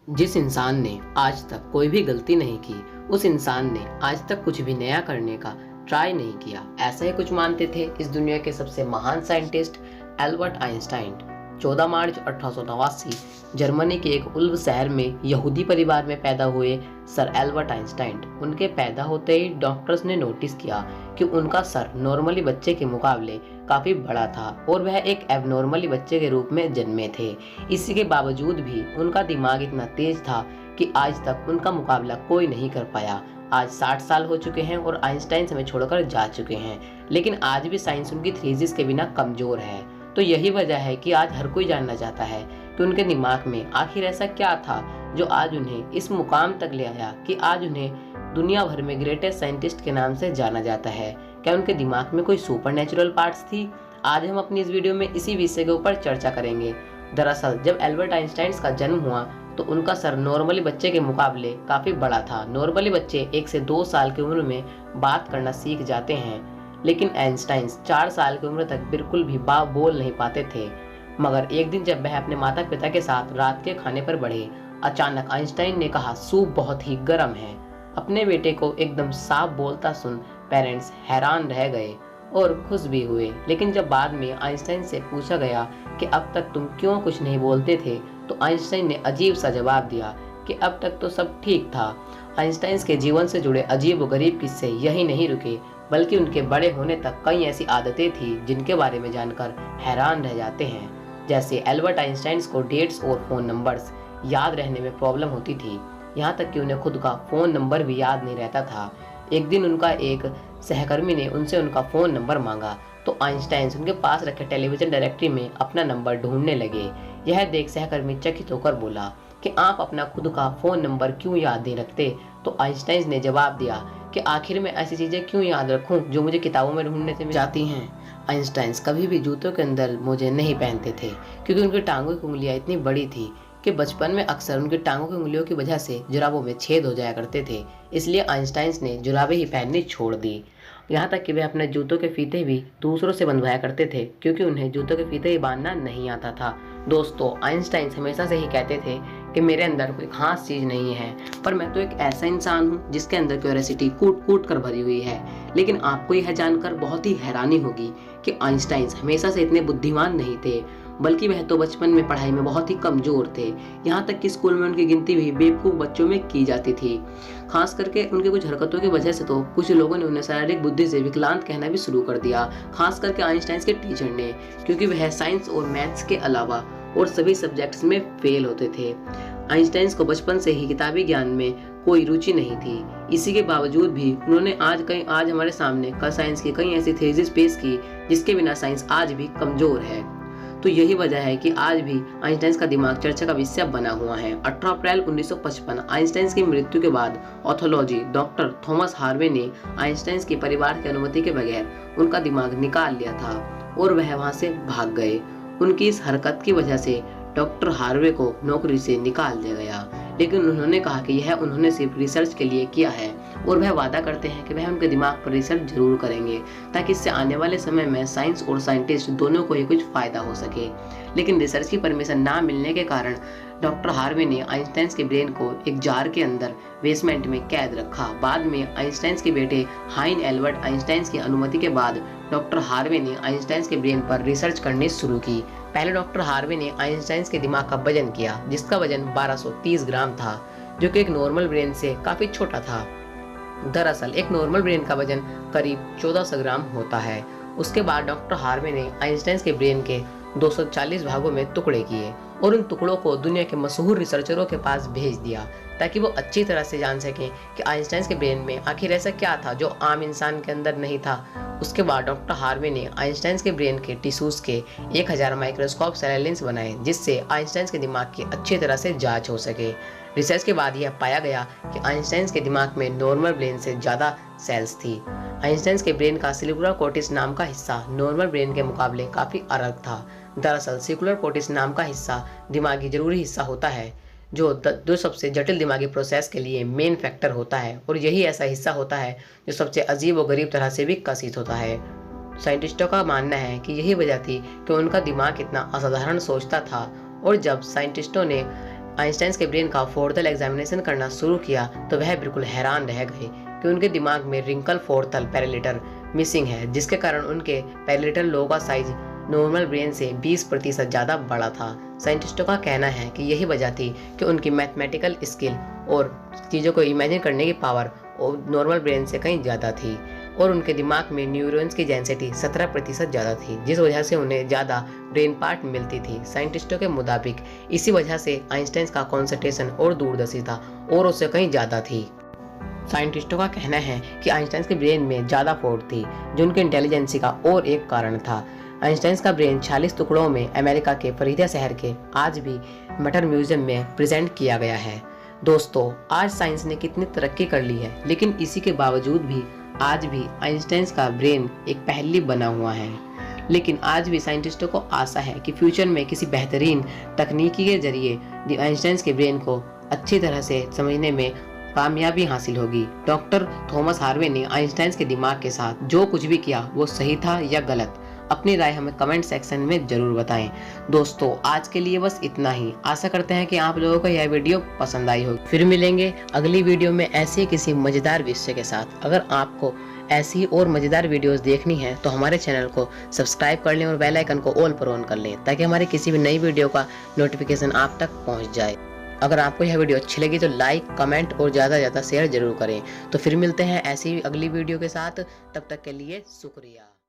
जिस इंसान ने आज तक कोई भी गलती नहीं की, उस इंसान ने आज तक कुछ भी नया करने का ट्राई नहीं किया, ऐसा ही कुछ मानते थे इस दुनिया के सबसे महान साइंटिस्ट एल्बर्ट आइंस्टाइन। 14 मार्च 1889 जर्मनी के एक उल्व शहर में यहूदी परिवार में पैदा हुए सर एल्बर्ट आइंस्टाइन। उनके पैदा होते ही डॉक्टर्स ने नोटिस किया कि उनका सर नॉर्मली बच्चे के मुकाबले काफी बड़ा था और वह एक एबनॉर्मली बच्चे के रूप में जन्मे थे। इसी के बावजूद भी उनका दिमाग इतना तेज था कि आज तक उनका मुकाबला कोई नहीं कर पाया। आज 60 साल हो चुके हैं और आइंस्टाइन हमें छोड़कर जा चुके हैं, लेकिन आज भी साइंस उनकी थीसिस के बिना कमजोर है। तो यही वजह है कि आज हर कोई जानना चाहता है कि उनके दिमाग में आखिर ऐसा क्या था जो आज उन्हें इस मुकाम तक ले आया कि आज उन्हें दुनिया भर में ग्रेटेस्ट साइंटिस्ट के नाम से जाना जाता है। क्या उनके दिमाग में कोई सुपरनेचुरल पार्ट्स थी? आज हम अपनी इस वीडियो में इसी विषय के ऊपर चर्चा करेंगे। दरअसल जब एल्बर्ट आइंस्टाइन का जन्म हुआ तो उनका सर नॉर्मली बच्चे के मुकाबले काफी बड़ा था। नॉर्मली बच्चे 1 से 2 साल की उम्र में बात करना सीख जाते हैं, लेकिन आइंस्टाइन 4 साल की उम्र तक बिल्कुल भी बात बोल नहीं पाते थे। मगर एक दिन जब वह अपने माता पिता के साथ रात के खाने पर बढ़े, अचानक आइंस्टाइन ने कहा, सूप बहुत ही गर्म है। अपने बेटे को एकदम साफ बोलता सुन पेरेंट्स हैरान रह गए और खुश भी हुए। लेकिन जब बाद में आइंस्टाइन से पूछा गया कि अब तक तुम क्यों कुछ नहीं बोलते थे, तो आइंस्टाइन ने अजीब सा जवाब दिया कि अब तक तो सब ठीक था। आइंस्टाइन के जीवन से जुड़े अजीब व गरीब किस्से यही नहीं रुके, बल्कि उनके बड़े होने तक कई ऐसी आदतें थी जिनके बारे में जानकर हैरान रह जाते हैं। जैसे एल्बर्ट आइंस्टाइन को डेट्स और फोन नंबर्स याद रहने में प्रॉब्लम होती थी, यहाँ तक कि उन्हें खुद का फोन नंबर भी याद नहीं रहता था। एक दिन उनका एक सहकर्मी ने उनसे उनका फोन नंबर मांगा तो आइंस्टाइन उनके पास रखे टेलीविजन डायरेक्टरी में अपना नंबर ढूंढने लगे। यह देख सहकर्मी चकित होकर बोला कि आप अपना खुद का फोन नंबर क्यों याद नहीं रखते? तो आइंस्टाइन ने जवाब दिया कि आखिर में ऐसी चीजें क्यों याद रखूं जो मुझे किताबों में ढूंढने से मिल जाती हैं। आइंस्टाइन कभी भी जूतों के अंदर मोजे नहीं पहनते थे क्योंकि उनकी टांगों की उंगलियां इतनी बड़ी थी कि बचपन में अक्सर उनकी टांगों की उंगलियों की वजह से जुराबों में छेद हो जाया करते थे। इसलिए आइंस्टाइन ने जुराबें ही पहननी छोड़ दी। यहाँ तक कि वे अपने जूतों के फीते भी दूसरों से बंधवाया करते थे क्योंकि उन्हें जूतों के फीते ही बांधना नहीं आता था। दोस्तों, आइंस्टाइन हमेशा से ही कहते थे कि मेरे अंदर कोई खास चीज नहीं है, पर मैं तो एक ऐसा इंसान हूँ जिसके अंदर क्यूरियोसिटी कूट कूट कर भरी हुई है। लेकिन आपको यह जानकर बहुत ही हैरानी होगी कि आइंस्टाइन हमेशा से इतने बुद्धिमान नहीं थे, बल्कि वह तो बचपन में पढ़ाई में बहुत ही कमजोर थे। यहाँ तक कि स्कूल में उनकी गिनती भी बेवकूफ बच्चों में की जाती थी। खास करके उनके कुछ हरकतों की वजह से तो कुछ लोगों ने उन्हें शारीरिक बुद्धि से विकलांग कहना भी शुरू कर दिया, खास करके आइंस्टाइन के टीचर ने, क्योंकि वह साइंस और मैथ्स के अलावा और सभी सब्जेक्ट्स में फेल होते थे। आइंस्टाइन को बचपन से ही किताबी ज्ञान में कोई रुचि नहीं थी। इसी के बावजूद भी उन्होंने आज हमारे सामने साइंस की कई ऐसी थीसिस पेश की जिसके बिना साइंस आज भी कमजोर है। तो यही वजह है कि आज भी आइंस्टाइन का दिमाग चर्चा का विषय बना हुआ है। 18 अप्रैल 1955 आइंस्टाइन की मृत्यु के बाद ऑथोलॉजी डॉक्टर थॉमस हार्वे ने आइंस्टाइन के परिवार की अनुमति के बगैर उनका दिमाग निकाल लिया था और वह वहां से भाग गए। उनकी इस हरकत की वजह से डॉक्टर हार्वे को नौकरी से निकाल दिया गया, लेकिन उन्होंने कहा कि यह उन्होंने सिर्फ रिसर्च के लिए किया है और वह वादा करते हैं कि वह उनके दिमाग पर रिसर्च जरूर करेंगे ताकि इससे आने वाले समय में साइंस और साइंटिस्ट दोनों को ही कुछ फायदा हो सके। लेकिन रिसर्च की परमिशन ना मिलने के कारण डॉक्टर हार्वे ने आइंस्टाइन के ब्रेन को एक जार के अंदर बेसमेंट में कैद रखा। बाद में आइंस्टाइन के बेटे हाइन एल्बर्ट आइंस्टाइन की अनुमति के बाद डॉक्टर हार्वे ने आइंस्टाइन के ब्रेन पर रिसर्च करनी शुरू की। पहले डॉक्टर हार्वे ने आइंस्टाइन के दिमाग का वजन किया, जिसका वजन 1230 ग्राम था, जो कि एक नॉर्मल ब्रेन से काफी छोटा था। दरअसल एक नॉर्मल ब्रेन का वजन करीब 1400 ग्राम होता है। उसके बाद डॉक्टर हार्वे ने आइंस्टाइन के ब्रेन के 240 भागों में टुकड़े किए और उन टुकड़ों को दुनिया के मशहूर रिसर्चरों के पास भेज दिया ताकि वो अच्छी तरह से जान सकें कि आइंस्टाइन के ब्रेन में आखिर ऐसा क्या था जो आम इंसान के अंदर नहीं था। उसके बाद डॉक्टर हार्वे ने आइंस्टाइन के ब्रेन के टिश्यूज के 1000 माइक्रोस्कोप सेल लेंस बनाए जिससे आइंस्टाइन के दिमाग की अच्छी तरह से जांच हो सके। रिसर्च के बाद यह पाया गया कि आइंस्टाइन के दिमाग में नॉर्मल ब्रेन से ज्यादा सेल्स थी। आइंस्टाइन के ब्रेन का सिलिकुलर कोर्टेक्स नाम का हिस्सा नॉर्मल ब्रेन के मुकाबले काफी अलग था। दरअसल सिलिकुलर कोर्टेक्स नाम का हिस्सा दिमागी जरूरी हिस्सा होता है जो सबसे जटिल दिमागी प्रोसेस के लिए मेन फैक्टर होता है, और यही ऐसा हिस्सा होता है जो सबसे अजीब और गरीब तरह से भी कसित होता है। साइंटिस्टों का मानना है कि यही वजह थी कि उनका दिमाग इतना असाधारण सोचता था, और जब साइंटिस्टों ने आइंस्टाइन के ब्रेन का फोर्थल एग्जामिनेशन करना शुरू किया तो वह बिल्कुल हैरान रह गए कि उनके दिमाग में रिंकल फोर्थल पैरेलिटर मिसिंग है, जिसके कारण उनके पैरेलिटर लोब का साइज नॉर्मल ब्रेन से 20% ज़्यादा बड़ा था। साइंटिस्टों का कहना है कि यही वजह थी कि उनकी मैथमेटिकल स्किल और चीज़ों को इमेजिन करने की पावर नॉर्मल ब्रेन से कहीं ज़्यादा थी, और उनके दिमाग में न्यूरॉन्स की डेंसिटी 17% ज़्यादा थी, जिस वजह से उन्हें ज़्यादा ब्रेन पार्ट मिलती थी। साइंटिस्टों के मुताबिक इसी वजह से आइंस्टाइन का कंसंट्रेशन और दूरदर्शी था और उससे कहीं ज़्यादा थी। साइंटिस्टों का कहना है कि आइंस्टाइन के ब्रेन में ज़्यादा फोर्स थी, जो उनके इंटेलिजेंसी का और एक कारण था। आइंस्टाइन का ब्रेन 40 टुकड़ों में अमेरिका के फरीदा शहर के आज भी मटर म्यूजियम में प्रेजेंट किया गया है। दोस्तों, आज साइंस ने कितनी तरक्की कर ली है, लेकिन इसी के बावजूद भी आज भी आइंस्टाइन का ब्रेन एक पहेली बना हुआ है। लेकिन आज भी साइंटिस्टों को आशा है कि फ्यूचर में किसी बेहतरीन तकनीकी के जरिए आइंस्टाइन के ब्रेन को अच्छी तरह से समझने में कामयाबी हासिल होगी। डॉक्टर थॉमस हार्वे ने आइंस्टाइन के दिमाग के साथ जो कुछ भी किया वो सही था या गलत, अपनी राय हमें कमेंट सेक्शन में जरूर बताएं। दोस्तों, आज के लिए बस इतना ही। आशा करते हैं कि आप लोगों को यह वीडियो पसंद आई होगी। फिर मिलेंगे अगली वीडियो में ऐसे किसी मजेदार विषय के साथ। अगर आपको ऐसी और मजेदार वीडियोस देखनी है तो हमारे चैनल को सब्सक्राइब कर लें और बेल आइकन को ऑल पर ऑन कर लें, ताकि हमारी किसी भी नई वीडियो का नोटिफिकेशन आप तक पहुंच जाए। अगर आपको यह वीडियो अच्छी लगी तो लाइक, कमेंट और ज़्यादा से ज़्यादा शेयर जरूर करें। तो फिर मिलते हैं ऐसी अगली वीडियो के साथ। तब तक के लिए शुक्रिया।